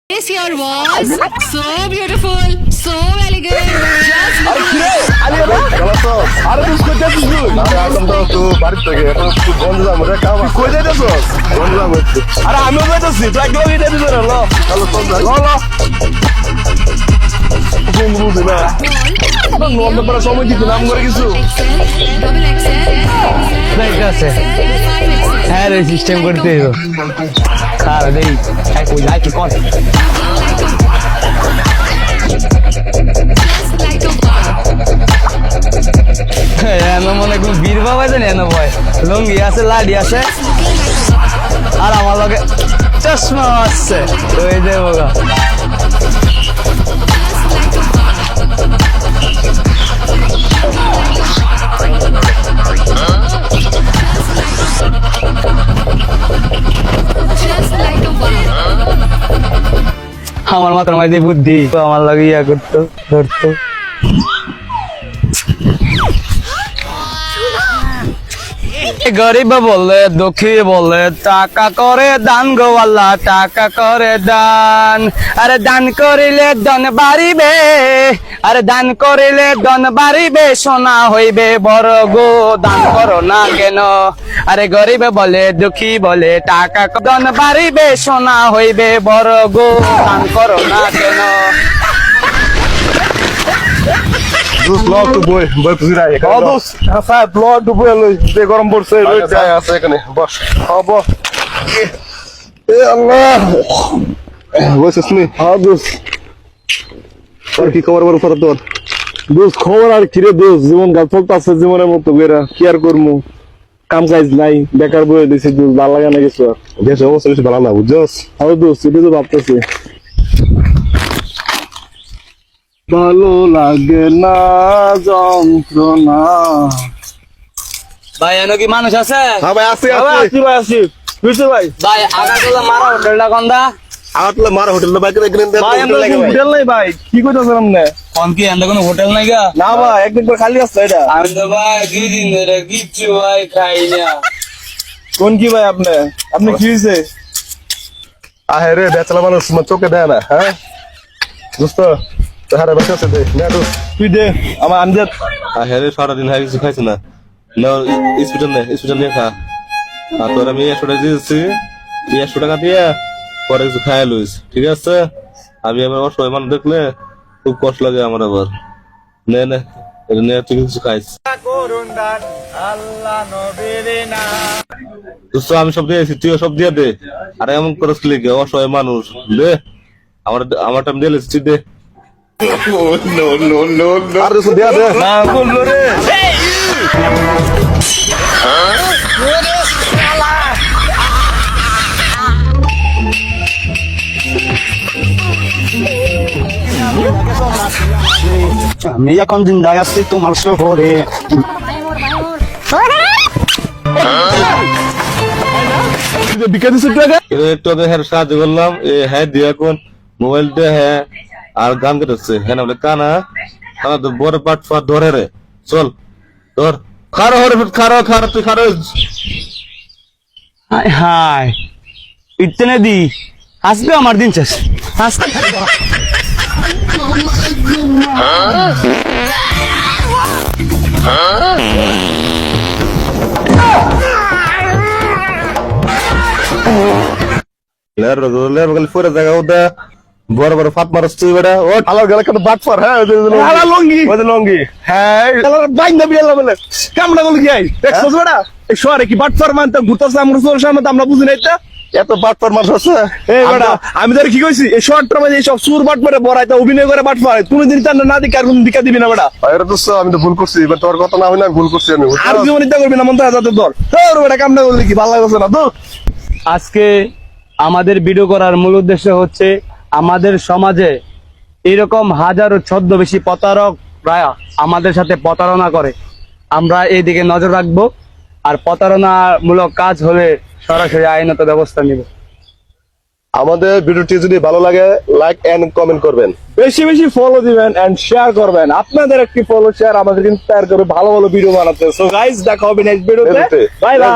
Yes, your was so beautiful, so elegant. Just look আরে তুই কই যাচ্ছিস তুই? আমি তো বাড়ি থেকে এখন তুই বন্ধ যাবো রে কাম কই যাইতেছস? বন্ধ যাবো আরে আমিও যাইতেছি তুই একদম এটা দিছ রে লো চলো চল যাই লো বন্ধু দিনা নন্দ পরে সময় দিতে নাম করে কিছু XL, double XL, ঠিক আছে 5XL. হ্যাঁ রে সিস্টেম করতে হইব খারাপ দেই কই যাই কি কর Just like a wow. এনো মনে কোন বীর বাবা জানি এনো ভয় লঙ্গি আছে লাডি আছে আর আমার লগে চশমা আছে ওই যে বগা Just like a wow. আমার মাথার মাঝে বুদ্ধি আমার লগে ইয়া করতো ধরতো গরিব বলে দুঃখী বলে টাকা করে দান গো আল্লাহ টাকা করে দান আরে দান করিলে ধন বাড়িবে আরে দান করিলে ধন বাড়িবে সোনা হইবে বড় গো দান করো না কেন আরে গরিব বলে দুঃখী বলে টাকা ধন বাড়িবে সোনা হইবে বড় গো দান করো না কেন দুস লক তো বই পুজিরা এখানে দুস স্যার ব্লক তো বই লই যে গরম পড়ছে লই যায় আছে এখানে বস বস এ আল্লাহ বসছিস নি হ্যাঁ দুস আর কি খবর বড় ফরত তোর দুস খবর আর কি রে দুস জীবন গাল চলতেছে জীবনের মতো কইরা কি আর করমু কাম কাজ নাই বেকার বই দিছি দুস ভালো লাগে না কিছু আর দেশ অবস্থা বেশি ভালো না বুঝছস হ্যাঁ দুস এটা তো ভাবতেছি ভালো লাগে না যন্ত্রণা ভাই এনো কি মানুষ আছে হ্যাঁ ভাই আসি ভাই আসি বুঝছো ভাই ভাই আগাতলা মারা হোটেলটা কোনটা আগাতলা মার হোটেল না বাইকে এখানে ভাই আমরা হোটেল নাই ভাই কি কইতাছেন আপনি কোন কি এন্ড কোনো হোটেল নাই গা না ভাই একদিন পর খালি আসছে এটা আমি তো ভাই দুই দিন ধরে কিচ্ছু ভাই খাই না কোন কি ভাই আপনি আপনি কি হইছে আহে রে বেচলা মানুষ চোখে দেয় না হ্যাঁ দোস্ত তাহারে বেঁচে আছে দে না দোস্ত তুই দে আমার আমজাদ আহে রে সারাদিন হয় কিছু খাইছে না না হসপিটাল নিয়ে খা আর তোর আমি 100 টাকা দিয়েছি 100 টাকা দিয়ে পরে কিছু খাই লইস ঠিক আছে আমি আবার অসহায় মানুষ দেখলে খুব কষ্ট লাগে আমার আবার নে নে এটা নিয়ে তুই কিছু খাইস দোস্ত আমি সব দিয়েছি তুইও সব দিয়ে দে আর এমন করস লিখে অসহায় মানুষ দে আমার টাইম দিয়ে লিখছি দে আর দোস্ত দিয়া দে না বললো রে আমি এখন জিন্দা আছি তোমার শহরে বিকে দিছিস একটু আগে হ্যাঁ সাহায্য করলাম হ্যাঁ দিয়ে এখন মোবাইল দিয়ে হ্যাঁ আর গান কেটেছে হ্যাঁ না বলে কানা কানা তো বড় পাট ফাট ধরে রে চল ধর খারো হরে খারো তুই খারো হাই হাই ইতনে দি আজকে আমার দিন শেষ আজকে লের গলি ফুরে জায়গা ওদা বড় বড় ফাট মারছ তুই বেটা ও আলার গলা কত বাট ফার হ্যাঁ আলা লঙ্গি ওই লঙ্গি হ্যাঁ আলা বাইন্দা বিয়ালা বলে কামড়া গল কি আই দেখছস বেটা এই শহরে কি বাটফার মানতে ঘুরতাছ আমরা সোর সামনে তো আমরা বুঝি নাই তা এত বাট ফার মারছ এই বেটা আমি তোর কি কইছি এই শর্টটার মধ্যে এই সব সুর বাট মারে বড়াইতে অভিনয় করে বাট মারে তুমি দিন তার না দিকে আর কোন দিকা দিবি না বেটা আরে দোস্ত আমি তো ভুল করছি এবার তোর কথা না হইলে আমি ভুল করছি আমি আর জীবন ইচ্ছা করবি না মন তো হাজার ধর তোর বেটা কামড়া গল কি ভালো লাগছে না তো আজকে আমাদের ভিডিও করার মূল উদ্দেশ্য হচ্ছে আমাদের সমাজে এরকম হাজারো ছদ্মবেশী প্রতারকরা আমাদের সাথে প্রতারণা করে আমরা এই দিকে নজর রাখবো আর প্রতারণামূলক কাজ হলে সরাসরি আইনত ব্যবস্থা নিব আমাদের ভিডিওটি যদি ভালো লাগে লাইক এন্ড কমেন্ট করবেন বেশি বেশি ফলো দিবেন এন্ড শেয়ার করবেন আপনাদের একটি ফলো শেয়ার আমাদের ইন্সপায়ার করে ভালো ভালো ভিডিও বানাতে সো গাইস দেখা হবে নেক্সট ভিডিওতে বাই বাই